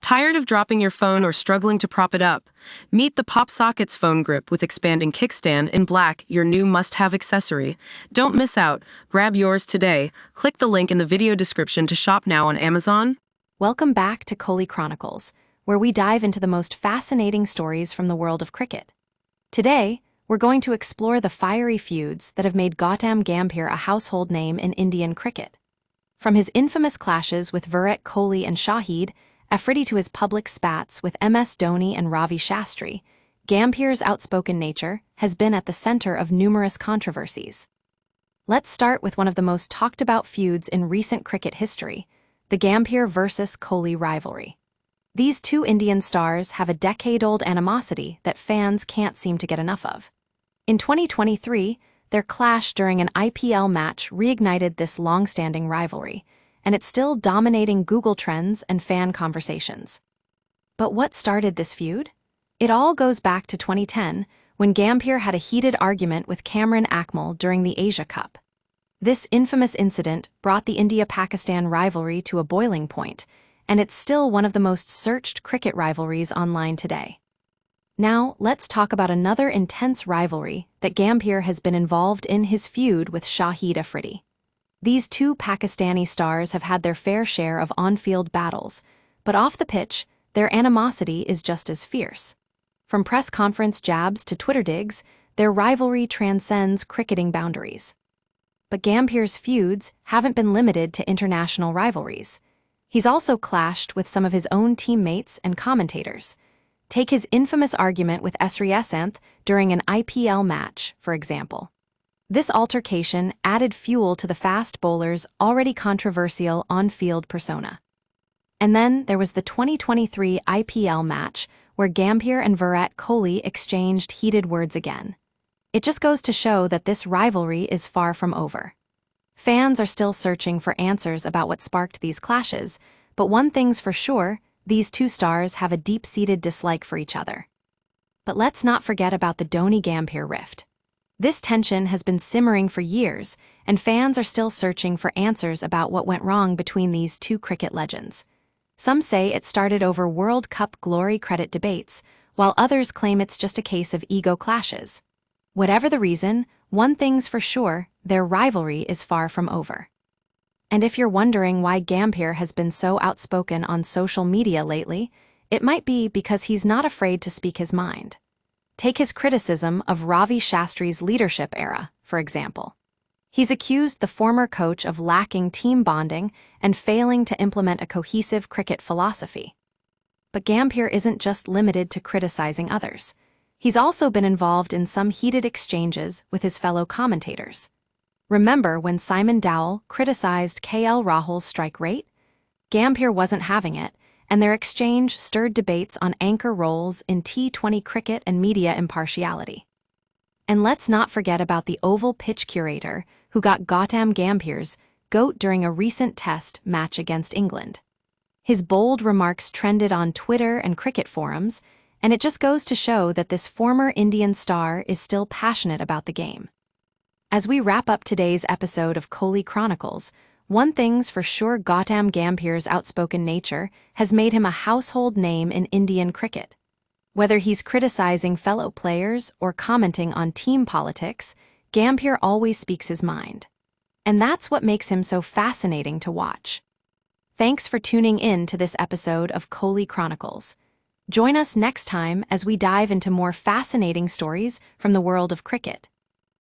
Tired of dropping your phone or struggling to prop it up? Meet the PopSockets phone grip with expanding kickstand in black, your new must-have accessory. Don't miss out. Grab yours today. Click the link in the video description to shop now on Amazon. Welcome back to Kohli Chronicles, where we dive into the most fascinating stories from the world of cricket. Today, we're going to explore the fiery feuds that have made Gautam Gambhir a household name in Indian cricket. From his infamous clashes with Virat Kohli and Shahid, Afridi to his public spats with MS Dhoni and Ravi Shastri, Gambhir's outspoken nature has been at the center of numerous controversies. Let's start with one of the most talked-about feuds in recent cricket history, the Gambhir versus Kohli rivalry. These two Indian stars have a decade-old animosity that fans can't seem to get enough of. In 2023, their clash during an IPL match reignited this long-standing rivalry, and it's still dominating Google Trends and fan conversations. But what started this feud? It all goes back to 2010, when Gambhir had a heated argument with Cameron Akmal during the Asia Cup. This infamous incident brought the India-Pakistan rivalry to a boiling point, and it's still one of the most searched cricket rivalries online today. Now, let's talk about another intense rivalry that Gambhir has been involved in, his feud with Shahid Afridi. These two Pakistani stars have had their fair share of on-field battles, but off the pitch, their animosity is just as fierce. From press conference jabs to Twitter digs, their rivalry transcends cricketing boundaries. But Gambhir's feuds haven't been limited to international rivalries. He's also clashed with some of his own teammates and commentators. Take his infamous argument with Sri Santh during an IPL match, for example. This altercation added fuel to the fast bowler's already controversial on-field persona. And then there was the 2023 IPL match where Gambhir and Virat Kohli exchanged heated words again. It just goes to show that this rivalry is far from over. Fans are still searching for answers about what sparked these clashes, but one thing's for sure, these two stars have a deep-seated dislike for each other. But let's not forget about the Dhoni-Gambhir rift. This tension has been simmering for years, and fans are still searching for answers about what went wrong between these two cricket legends. Some say it started over World Cup glory credit debates, while others claim it's just a case of ego clashes. Whatever the reason, one thing's for sure, their rivalry is far from over. And if you're wondering why Gambhir has been so outspoken on social media lately, it might be because he's not afraid to speak his mind. Take his criticism of Ravi Shastri's leadership era, for example. He's accused the former coach of lacking team bonding and failing to implement a cohesive cricket philosophy. But Gambhir isn't just limited to criticizing others. He's also been involved in some heated exchanges with his fellow commentators. Remember when Simon Dowell criticized KL Rahul's strike rate? Gambhir wasn't having it, and their exchange stirred debates on anchor roles in T20 cricket and media impartiality. And let's not forget about the oval pitch curator who got Gautam Gambhir's GOAT during a recent test match against England. His bold remarks trended on Twitter and cricket forums, and it just goes to show that this former Indian star is still passionate about the game. As we wrap up today's episode of Kohli Chronicles, one thing's for sure, Gautam Gambhir's outspoken nature has made him a household name in Indian cricket. Whether he's criticizing fellow players or commenting on team politics, Gambhir always speaks his mind. And that's what makes him so fascinating to watch. Thanks for tuning in to this episode of Kohli Chronicles. Join us next time as we dive into more fascinating stories from the world of cricket.